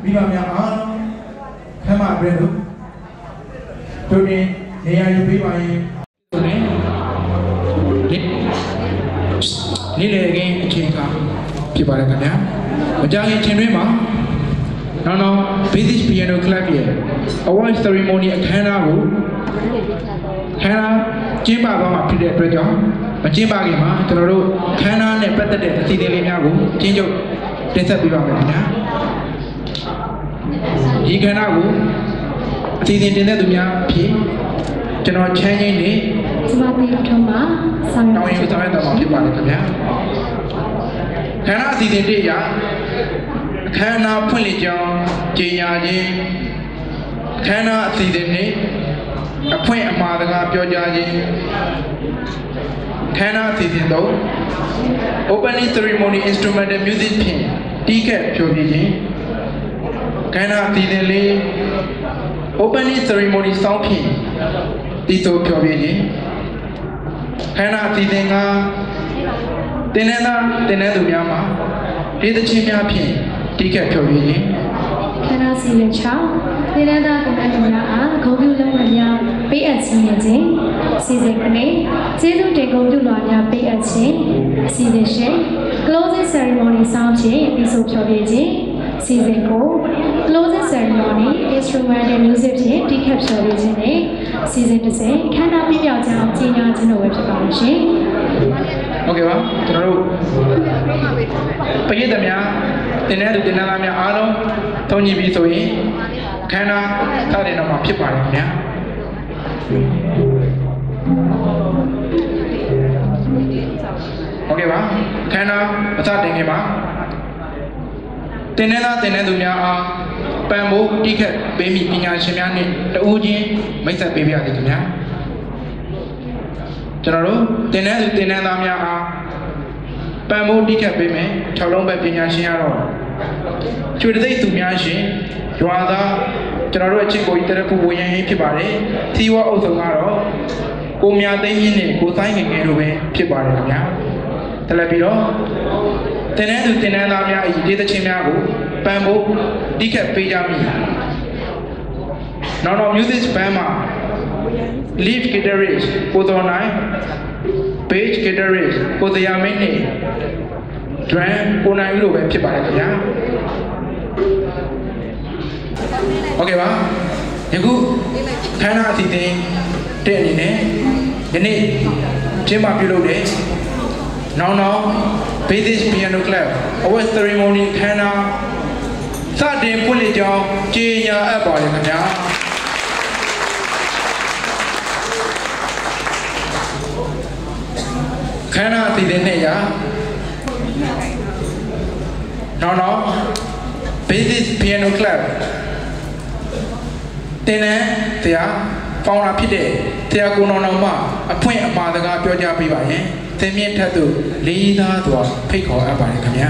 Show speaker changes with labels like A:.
A: မိဘများအားလုံးခမ်းမအတွက်တို့တို့တင်နေရာယူပေးပါရင်နေ့လေခင်းအချိန်ကဖြစ်ပါတယ်ခင်ဗျာမကြခင်ချိန်တွင်းမှာနောက် Basic Piano Club ရဲ့ Award Ceremony အခမ်းအနားကိုကျင်းပသွားမှာဖြစ်တဲ့အတွက်ကြောင့်မကျင်းပခင်မှာကျွန်တော်တို့အခမ်းအနားနဲ့ပတ်သက်တဲ့အစီအစဉ်လေးများကိုကျင်းချုပ်တင်ဆက်ပေးပါမယ်ခင်ဗျာဒီခန္ဓာကိုအစီအစဉ်တင်တဲ့သူများဖြစ်ကျွန်တော်ချမ်းချင်းနေ
B: ကျမတို့ထုံးမှာဆောင်ရွက်
A: တော်ဖြစ်ပါတယ်ခင်ဗျာခန္ဓာအစီအစဉ်တည်းရာအခမ်းအနားဖွင့်လှစ်ကြောင်းကြေညာခြင်းအခမ်းအနားအစီအစဉ်နဲ့အဖွင့်အမှားစကားပြောကြားခြင်းအခမ်းအနားအစီအစဉ်တော့ Opening Ceremony Instrumental Music ဖြင့်တီးခတ်ဖြိုပြခြင်းအခမ်းအနားအစီအစဉ်လေး Opening Ceremony Song ဖြင့်တီးဆိုဖြိုပြခြင်းခန္ဓာအစီအစဉ်ကတင်တဲ့သူများမှာဒေသချင်းများဖြင့်တီးခတ်ဖြိုပြခြင်း
B: ခန္ဓာစီစဉ်ချောင်းတင်တဲ့သူများအားဂုဏ်ပြုလုပ်ငန်းများပေးအပ်ခြင်းနဲ့ခြင်းစီစဉ်ကနေကျေးဇူးတင်ဂုဏ်ပြုလွှာများပေးအပ်ခြင်းအစီအစဉ်ရှင် Closing Ceremony ဆောင်ဖြင့်ပြီးဆုံးဖြောပြခြင်းစီစဉ်ကို Closing Ceremony Instrumental Music ဖြင့်တီးခတ်ဖြောပြခြင်းနဲ့စီစဉ်တစ်စဉ်ခန္ဓာပြပြောင်းကြောင်းကြီးညာခြင်းတို့ပဲဖြစ်ပါလိမ့်ရှင်
A: ဟုတ်ကဲ့ပါကျွန်တော်တို့ပရိသတ်များတင်တဲ့သူတင်သားများအားလုံးထုံးကြည့်ပြီးဆိုရင်ခန္ဓာစတင်တော့မှာဖြစ်ပါတယ်ခင်ဗျာဟုတ်ကဲ့ပါခန္ဓာအစတင်ခင်မှာတင်တဲ့သူများအားပံမိုးတိခတ်ပေးမိပညာရှင်များနဲ့တဦးချင်းမိတ်ဆက်ပေးပြရစီခင်ဗျာကျွန်တော်တို့တင်တဲ့သားများအားပံမိုးတိခတ်ပေးမယ်၆လုံးပဲပညာရှင်ရတော့ကျွေတသိက်သူများရှင်ရွာသားကျွန်တော်တို့အချင်းကိုကြီးတရဖူဝရင်ဖြစ်ပါတယ်သီဝအုပ်စုံကတော့ကိုမြသိန်းကြီးနဲ့ကိုဆိုင်ငယ်ငယ်တို့ပဲဖြစ်ပါတယ်ခင်ဗျာတလက်ပြီးတော့တင်တဲ့သားများဤဒေသချင်းများကိုပံမိုးတိခတ်ပေးကြမိနောက် music band မှာ lead guitarist ကိုတော်နိုင် bass guitarist ကိုတရားမင်းနဲ့ drum ကိုနိုင်ဦးတို့ပဲဖြစ်ပါတယ်ခင်ဗျာโอเคပါယခုခန္ဓာအစီအစဉ်တဲ့အနေနဲ့ယနေ့ကျင်းပပြုလုပ်တဲ့နောက် Basic Piano Club Award Ceremony ခန္ဓာစတင်ဖွင့်လှစ်ကြောင်းကြေညာအပ်ပါတယ်ခင်ဗျာခန္ဓာအစီအစဉ်နဲ့ရာနောက် Basic Piano Club တင်တဲ့တရားပေါင်းတာဖြစ်တဲ့တရားကိုနောင်မှအဖွင့်အမှားစကားပြောကြားပေးပါရင်သင်မြင့်ထက်သို့လေးသားစွာဖိတ်ခေါ်အပ်ပါတယ်ခင်ဗျာ